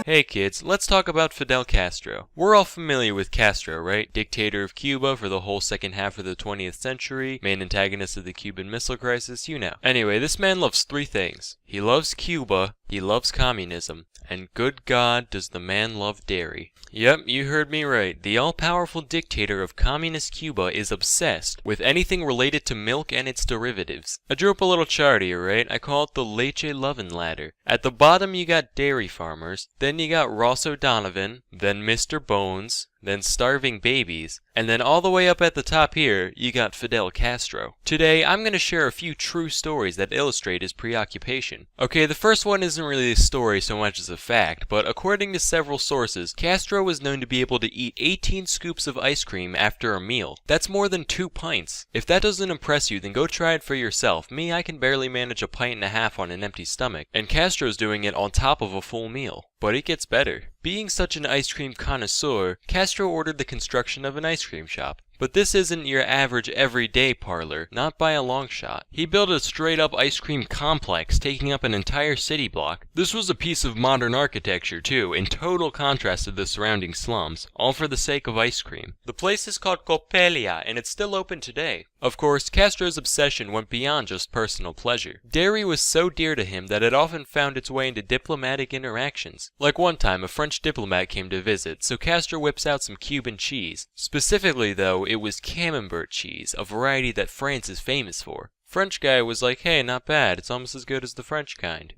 Hey kids, let's talk about Fidel Castro. We're all familiar with Castro, right? Dictator of Cuba for the whole second half of the 20th century, main antagonist of the Cuban Missile Crisis, you know. Anyway, this man loves three things. He loves Cuba, he loves communism, and good God, does the man love dairy. Yep, you heard me right. The all-powerful dictator of communist Cuba is obsessed with anything related to milk and its derivatives. I drew up a little chart here, right? I call it the Leche Lovin' Ladder. At the bottom you got dairy farmers, then you got Ross O'Donovan, then Mr. Bones, then starving babies, and then all the way up at the top here, you got Fidel Castro. Today, I'm going to share a few true stories that illustrate his preoccupation. Okay, the first one isn't really a story so much as a fact, but according to several sources, Castro was known to be able to eat 18 scoops of ice cream after a meal. That's more than 2 pints. If that doesn't impress you, then go try it for yourself. Me, I can barely manage a pint and a half on an empty stomach, and Castro's doing it on top of a full meal. But it gets better. Being such an ice cream connoisseur, Castro ordered the construction of an ice cream shop. But this isn't your average everyday parlor, not by a long shot. He built a straight up ice cream complex taking up an entire city block. This was a piece of modern architecture too, in total contrast to the surrounding slums, all for the sake of ice cream. The place is called Copelia, and it's still open today. Of course, Castro's obsession went beyond just personal pleasure. Dairy was so dear to him that it often found its way into diplomatic interactions. Like one time, a French diplomat came to visit, so Castro whips out some Cuban cheese. Specifically though, it was Camembert cheese, a variety that France is famous for. French guy was like, hey, not bad, it's almost as good as the French kind.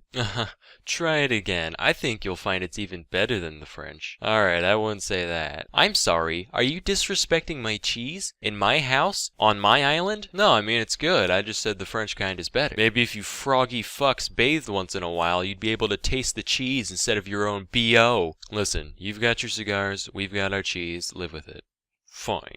Try it again, I think you'll find it's even better than the French. Alright, I wouldn't say that. I'm sorry, are you disrespecting my cheese? In my house? On my island? No, I mean it's good, I just said the French kind is better. Maybe if you froggy fucks bathed once in a while, you'd be able to taste the cheese instead of your own B.O. Listen, you've got your cigars, we've got our cheese, live with it. Fine.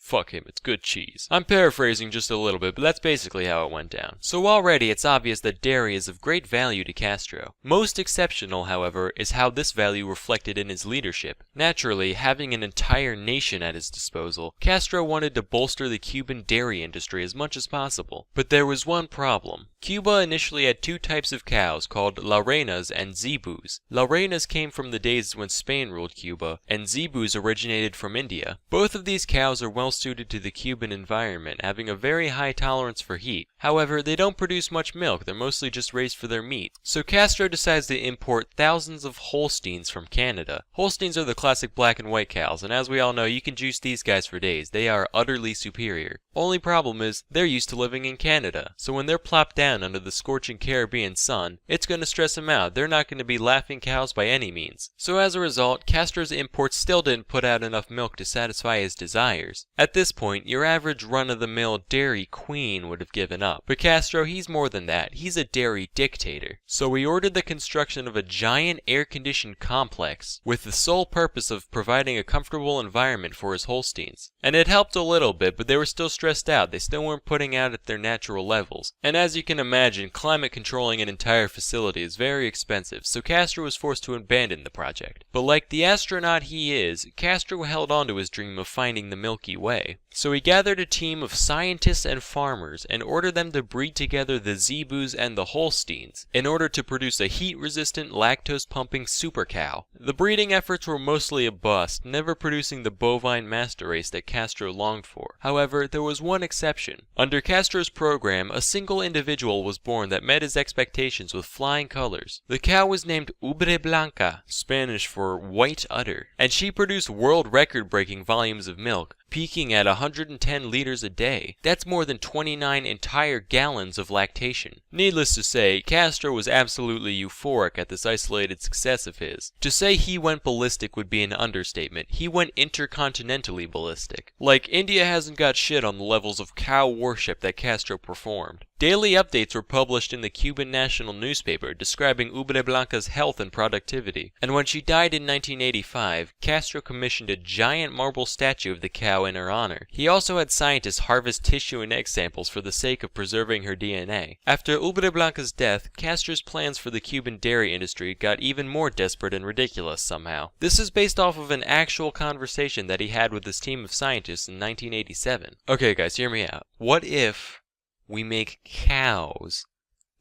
Fuck him, it's good cheese. I'm paraphrasing just a little bit, but that's basically how it went down. So already it's obvious that dairy is of great value to Castro. Most exceptional, however, is how this value reflected in his leadership. Naturally, having an entire nation at his disposal, Castro wanted to bolster the Cuban dairy industry as much as possible. But there was one problem. Cuba initially had two types of cows called La Reinas and Zebus. La Reinas came from the days when Spain ruled Cuba, and Zebus originated from India. Both of these cows are well suited to the Cuban environment, having a very high tolerance for heat. However, they don't produce much milk, they're mostly just raised for their meat. So Castro decides to import thousands of Holsteins from Canada. Holsteins are the classic black and white cows, and as we all know, you can juice these guys for days. They are utterly superior. Only problem is, they're used to living in Canada, so when they're plopped down under the scorching Caribbean sun, it's going to stress them out. They're not going to be laughing cows by any means. So as a result, Castro's imports still didn't put out enough milk to satisfy his desires. At this point, your average run-of-the-mill dairy queen would have given up. But Castro, he's more than that. He's a dairy dictator. So he ordered the construction of a giant air-conditioned complex with the sole purpose of providing a comfortable environment for his Holsteins. And it helped a little bit, but they were still stressed out. They still weren't putting out at their natural levels. And as you can imagine, climate controlling an entire facility is very expensive, so Castro was forced to abandon the project. But like the astronaut he is, Castro held on to his dream of finding the Milky Way. So he gathered a team of scientists and farmers and ordered them to breed together the Zebus and the Holsteins in order to produce a heat-resistant, lactose-pumping super cow. The breeding efforts were mostly a bust, never producing the bovine master race that Castro longed for. However, there was one exception. Under Castro's program, a single individual was born that met his expectations with flying colors. The cow was named Ubre Blanca, Spanish for white udder, and she produced world record-breaking volumes of milk, peaking at 110 liters a day. That's more than 29 entire gallons of lactation. Needless to say, Castro was absolutely euphoric at this isolated success of his. To say he went ballistic would be an understatement. He went intercontinentally ballistic. Like, India hasn't got shit on the levels of cow worship that Castro performed. Daily updates were published in the Cuban national newspaper describing Ubre Blanca's health and productivity. And when she died in 1985, Castro commissioned a giant marble statue of the cow cow in her honor. He also had scientists harvest tissue and egg samples for the sake of preserving her DNA. After Ubreblanca's death, Castro's plans for the Cuban dairy industry got even more desperate and ridiculous somehow. This is based off of an actual conversation that he had with his team of scientists in 1987. Okay guys, hear me out. What if we make cows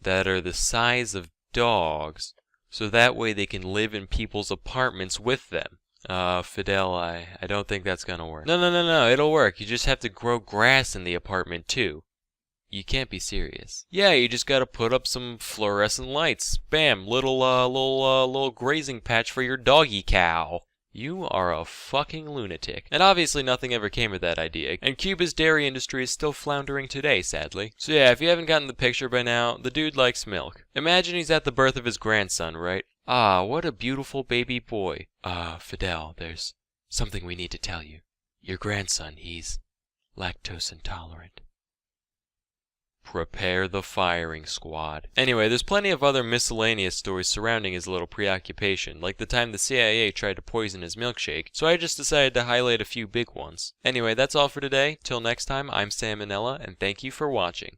that are the size of dogs, so that way they can live in people's apartments with them? Fidel, I don't think that's gonna work. No, it'll work. You just have to grow grass in the apartment too. You can't be serious. Yeah, you just gotta put up some fluorescent lights. Bam, little grazing patch for your doggy cow. You are a fucking lunatic. And obviously nothing ever came of that idea, and Cuba's dairy industry is still floundering today, sadly. So yeah, if you haven't gotten the picture by now, the dude likes milk. Imagine he's at the birth of his grandson, right? Ah, what a beautiful baby boy. Fidel, there's something we need to tell you. Your grandson, he's lactose intolerant. Prepare the firing squad. Anyway, there's plenty of other miscellaneous stories surrounding his little preoccupation, like the time the CIA tried to poison his milkshake, so I just decided to highlight a few big ones. Anyway, that's all for today. Till next time, I'm Sam Manella, and thank you for watching.